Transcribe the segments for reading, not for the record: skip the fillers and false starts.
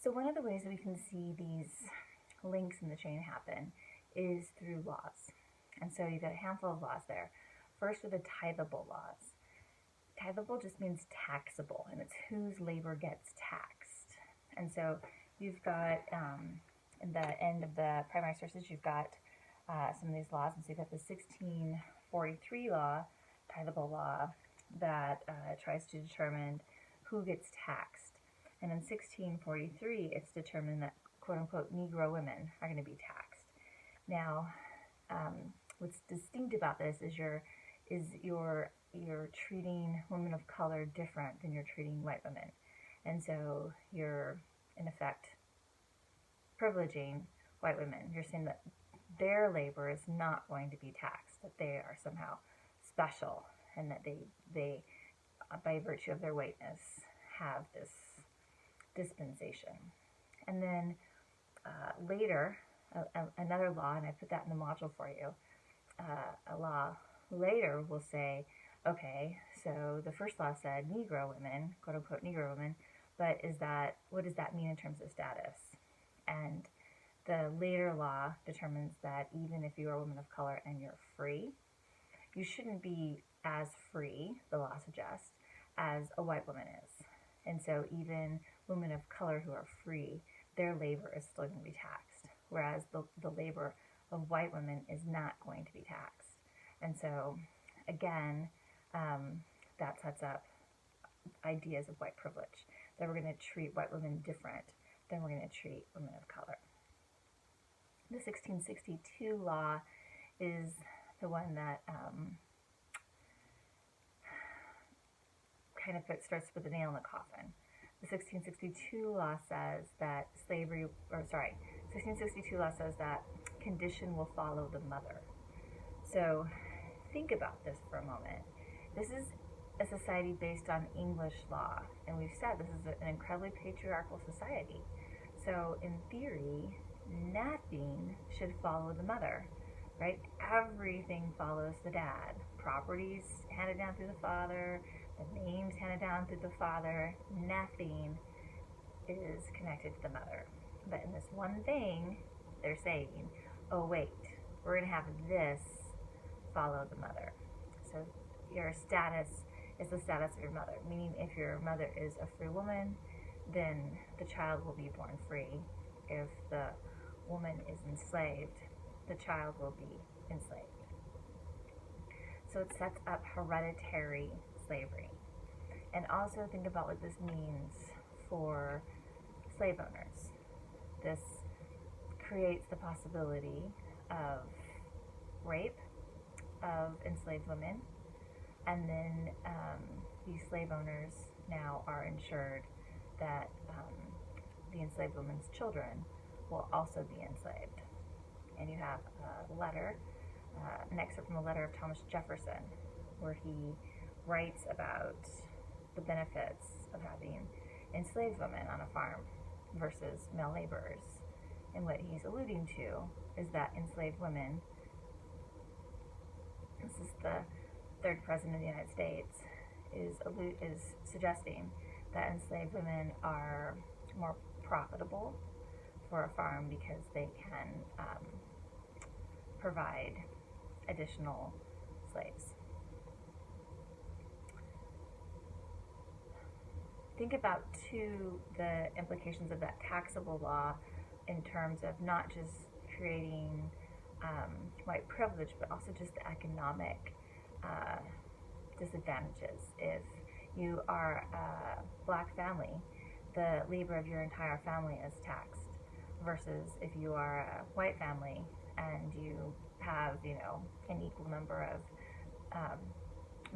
So one of the ways that we can see these links in the chain happen is through laws. And so you've got a handful of laws there. First are the tithable laws. Tithable just means taxable, and it's whose labor gets taxed. And so you've got, in the end of the primary sources, you've got some of these laws. And so you've got the 1643 law, tithable law, that tries to determine who gets taxed. And in 1643, it's determined that quote-unquote Negro women are going to be taxed. Now, what's distinct about this is you're treating women of color different than you're treating white women, and so you're in effect privileging white women. You're saying that their labor is not going to be taxed, that they are somehow special, and that they by virtue of their whiteness have this dispensation. And then later, another law, and I put that in the module for you, a law later will say, okay, so the first law said Negro women, quote unquote Negro women, but what does that mean in terms of status? And the later law determines that even if you are a woman of color and you're free, you shouldn't be as free, the law suggests, as a white woman is. And so even women of color who are free, their labor is still going to be taxed, whereas the labor of white women is not going to be taxed. And so, again, that sets up ideas of white privilege, that we're going to treat white women different than we're going to treat women of color. The 1662 law is the one that kind of starts with the nail in the coffin. The 1662 law says that 1662 law says that condition will follow the mother. So think about this for a moment. This is a society based on English law, and we've said this is an incredibly patriarchal society. So in theory, nothing should follow the mother, right? Everything follows the dad. Properties handed down through the father, the names handed down through the father. Nothing is connected to the mother. But in this one thing, they're saying, oh wait, we're going to have this follow the mother. So your status is the status of your mother, meaning if your mother is a free woman, then the child will be born free. If the woman is enslaved, the child will be enslaved. So it sets up hereditary slavery. And also think about what this means for slave owners. This creates the possibility of rape of enslaved women, and then these slave owners now are ensured that the enslaved woman's children will also be enslaved. And you have a letter, an excerpt from a letter of Thomas Jefferson, where he writes about the benefits of having enslaved women on a farm versus male laborers. And what he's alluding to is that enslaved women, this is the third president of the United States, is suggesting that enslaved women are more profitable for a farm because they can provide additional slaves. Think about, too, the implications of that taxable law in terms of not just creating white privilege, but also just the economic disadvantages. If you are a black family, the labor of your entire family is taxed, versus if you are a white family and you have, an equal number of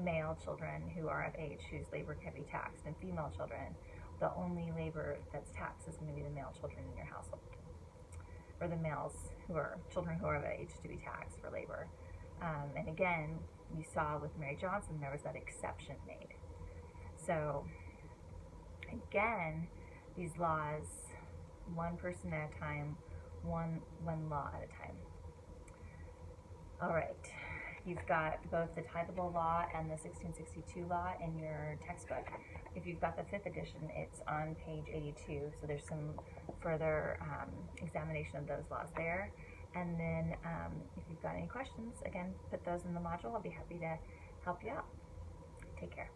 male children who are of age whose labor can be taxed, and female children, the only labor that's taxed is going to be the male children in your household, or the children who are of age to be taxed for labor. And again, you saw with Mary Johnson, there was that exception made. So again, these laws, one person at a time, one law at a time. All right, you've got both the tithable law and the 1662 law in your textbook. If you've got the 5th edition, it's on page 82, so there's some further examination of those laws there. And then if you've got any questions, again, put those in the module. I'll be happy to help you out. Take care.